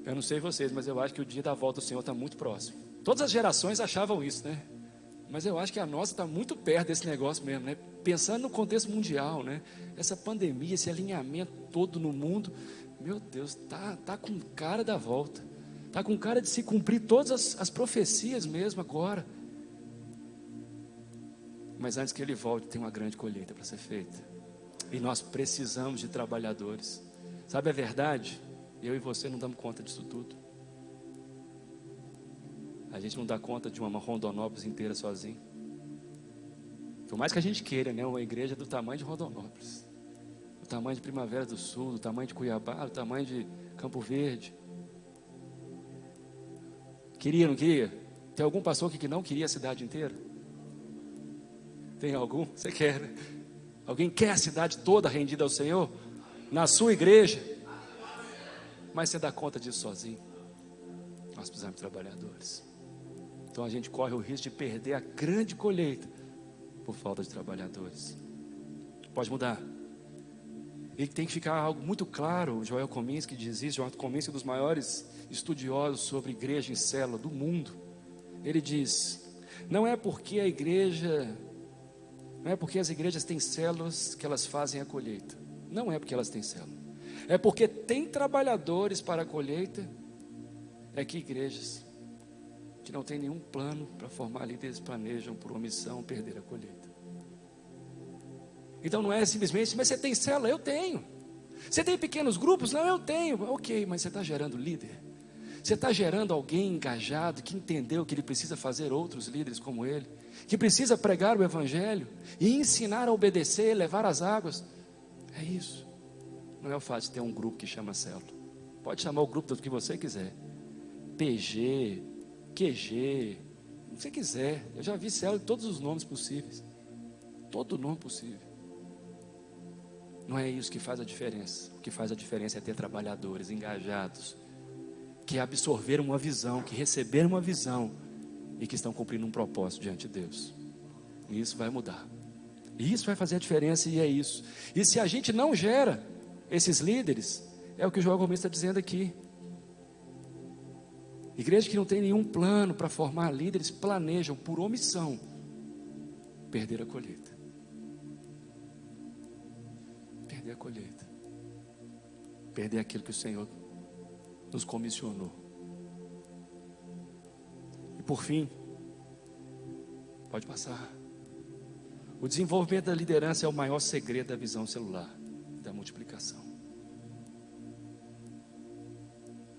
Eu não sei vocês, mas eu acho que o dia da volta do Senhor está muito próximo. Todas as gerações achavam isso, né? Mas eu acho que a nossa está muito perto desse negócio mesmo, né? Pensando no contexto mundial, né? Essa pandemia, esse alinhamento todo no mundo, meu Deus, tá com cara da volta. Tá com cara de se cumprir todas as profecias mesmo agora. Mas antes que ele volte, tem uma grande colheita para ser feita. E nós precisamos de trabalhadores. Sabe a verdade? Eu e você não damos conta disso tudo. A gente não dá conta de uma Rondonópolis inteira sozinho. Por mais que a gente queira, né? Uma igreja do tamanho de Rondonópolis, do tamanho de Primavera do Sul, do tamanho de Cuiabá, do tamanho de Campo Verde. Queria, não queria? Tem algum pastor aqui que não queria a cidade inteira? Tem algum? Você quer, né? Alguém quer a cidade toda rendida ao Senhor? Na sua igreja? Mas você dá conta disso sozinho? Nós precisamos de trabalhadores. Então a gente corre o risco de perder a grande colheita por falta de trabalhadores. Pode mudar. E tem que ficar algo muito claro. O Joel Kominski diz isso. Joel Kominski é um dos maiores estudiosos sobre igreja em célula do mundo. Ele diz, não é porque as igrejas têm células que elas fazem a colheita. Não é porque elas têm célula. É porque tem trabalhadores para a colheita. É que igrejas que não tem nenhum plano para formar líderes planejam por omissão perder a colheita. Então não é simplesmente, mas você tem célula? Eu tenho. Você tem pequenos grupos? Não, eu tenho. Ok, mas você está gerando líder? Você está gerando alguém engajado, que entendeu que ele precisa fazer outros líderes como ele, que precisa pregar o evangelho e ensinar a obedecer, levar as águas? É isso. Não é o fato de ter um grupo que chama célula. Pode chamar o grupo do que você quiser. PG, QG, o que você quiser. Eu já vi célula de todos os nomes possíveis. Todo nome possível. Não é isso que faz a diferença. O que faz a diferença é ter trabalhadores engajados, que absorveram uma visão, que receberam uma visão e que estão cumprindo um propósito diante de Deus. E isso vai mudar. E isso vai fazer a diferença, e é isso. E se a gente não gera esses líderes, é o que o João Gomes está dizendo aqui. Igreja que não tem nenhum plano para formar líderes, planejam por omissão perder a colheita. perder a colheita, perder aquilo que o Senhor nos comissionou. E por fim, pode passar, o desenvolvimento da liderança é o maior segredo da visão celular, da multiplicação.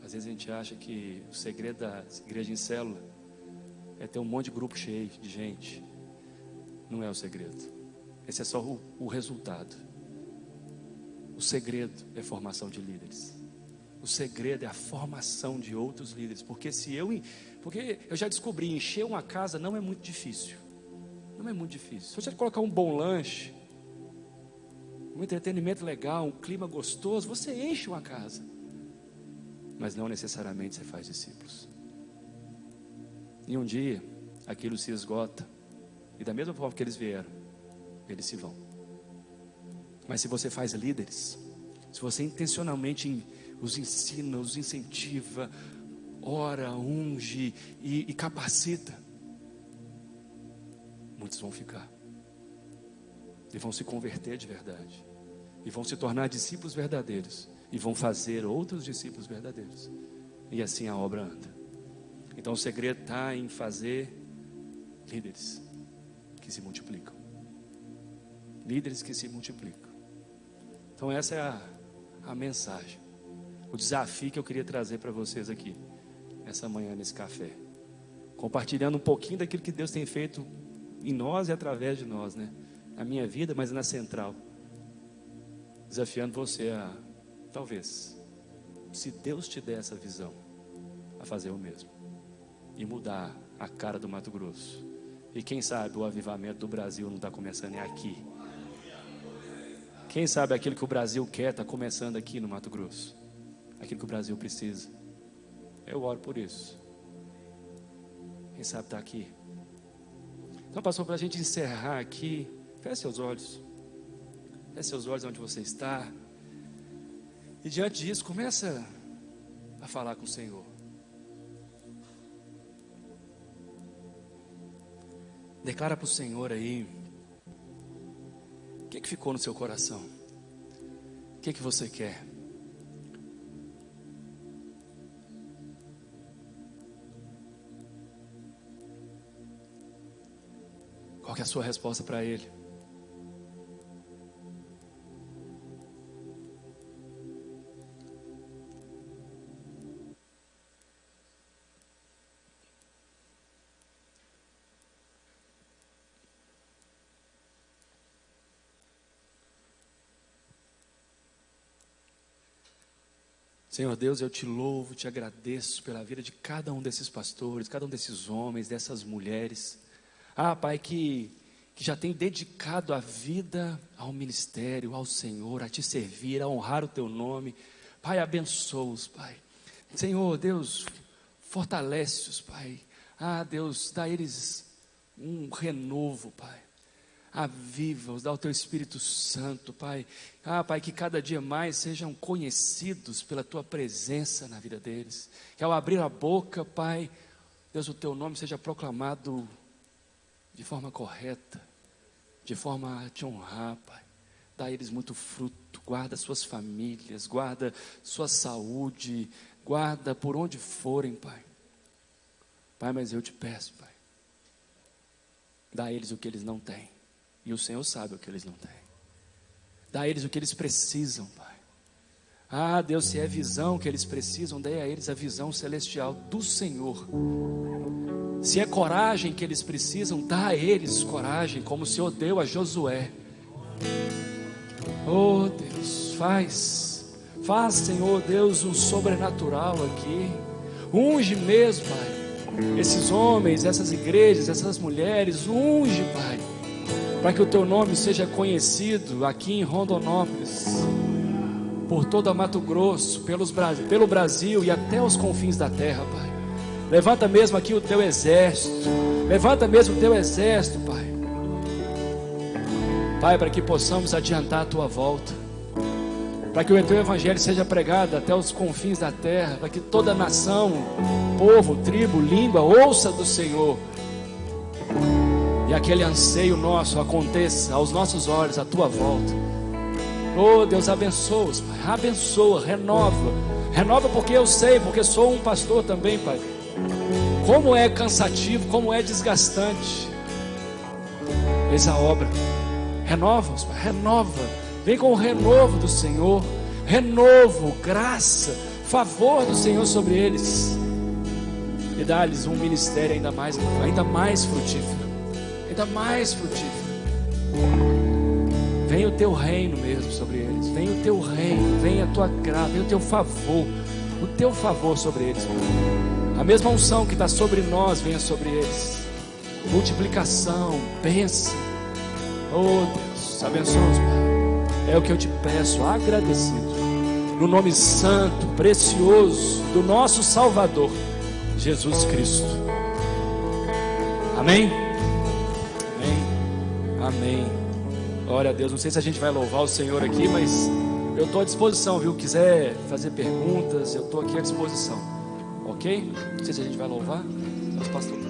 Às vezes a gente acha que o segredo da igreja em célula é ter um monte de grupo cheio de gente. Não é o segredo. Esse é só o resultado. O segredo é a formação de líderes. O segredo é a formação de outros líderes. Porque eu já descobri, encher uma casa não é muito difícil. Não é muito difícil. Se você colocar um bom lanche, um entretenimento legal, um clima gostoso, você enche uma casa. Mas não necessariamente você faz discípulos. E um dia, aquilo se esgota. E da mesma forma que eles vieram, eles se vão. Mas se você faz líderes, se você intencionalmente os ensina, os incentiva, ora, unge e capacita, muitos vão ficar. E vão se converter de verdade. E vão se tornar discípulos verdadeiros. E vão fazer outros discípulos verdadeiros. E assim a obra anda. Então o segredo está em fazer líderes que se multiplicam. Líderes que se multiplicam. Então essa é a mensagem. O desafio que eu queria trazer para vocês aqui, essa manhã nesse café. Compartilhando um pouquinho daquilo que Deus tem feito em nós e através de nós, né? Na minha vida, mas na central. Desafiando você a, talvez, se Deus te der essa visão, a fazer o mesmo. E mudar a cara do Mato Grosso. E quem sabe o avivamento do Brasil não está começando aqui. Quem sabe aquilo que o Brasil quer está começando aqui no Mato Grosso. Aquilo que o Brasil precisa. Eu oro por isso. Quem sabe está aqui. Então, pastor, para a gente encerrar aqui, feche seus olhos. Feche seus olhos onde você está. E diante disso, começa a falar com o Senhor. Declara para o Senhor aí, o que ficou no seu coração? O que você quer? Qual que é a sua resposta para Ele? Senhor Deus, eu te louvo, te agradeço pela vida de cada um desses pastores, cada um desses homens, dessas mulheres. Pai, que já tem dedicado a vida ao ministério, ao Senhor, a te servir, a honrar o teu nome. Pai, abençoa-os, Pai. Senhor Deus, fortalece-os, Pai. Deus, dá a eles um renovo, Pai. Aviva-os, dá o teu Espírito Santo, Pai. Pai, que cada dia mais sejam conhecidos pela tua presença na vida deles. Que ao abrir a boca, Pai, Deus, o teu nome seja proclamado de forma correta, de forma a te honrar, Pai. Dá a eles muito fruto, guarda suas famílias, guarda sua saúde, guarda por onde forem, Pai. Pai, mas eu te peço, Pai, dá a eles o que eles não têm. E o Senhor sabe o que eles não têm. Dá a eles o que eles precisam, Pai. Deus, se é visão que eles precisam, dê a eles a visão celestial do Senhor. Se é coragem que eles precisam, dá a eles coragem, como o Senhor deu a Josué. Oh Deus, faz, Senhor Deus, um sobrenatural aqui. Unge mesmo, Pai, esses homens, essas igrejas, essas mulheres, unge, Pai, para que o teu nome seja conhecido aqui em Rondonópolis, por toda Mato Grosso, pelo Brasil e até os confins da terra, Pai. Levanta mesmo aqui o teu exército, Pai. Pai, para que possamos adiantar a tua volta, para que o teu evangelho seja pregado até os confins da terra, para que toda nação, povo, tribo, língua ouça do Senhor. E aquele anseio nosso aconteça aos nossos olhos, a tua volta. Oh Deus, abençoa-os, Pai, abençoa, renova porque eu sei, porque sou um pastor também, Pai, como é cansativo, como é desgastante. Eis a obra, renova-os, Pai, renova, vem com o renovo do Senhor, renovo, graça, favor do Senhor sobre eles, e dá-lhes um ministério ainda mais frutífero, ainda mais frutífero. Vem o teu reino mesmo sobre eles, vem o teu reino, vem a tua graça, vem o teu favor sobre eles. A mesma unção que está sobre nós, venha sobre eles. Multiplicação, bênção. Oh Deus, abençoa-nos, Pai. É o que eu te peço, agradecido, no nome santo, precioso do nosso Salvador, Jesus Cristo. Amém? Amém? Amém. Glória a Deus. Não sei se a gente vai louvar o Senhor aqui, mas eu estou à disposição, viu? Quiser fazer perguntas, eu estou aqui à disposição. Ok? Não sei se a gente vai louvar. Os pastores.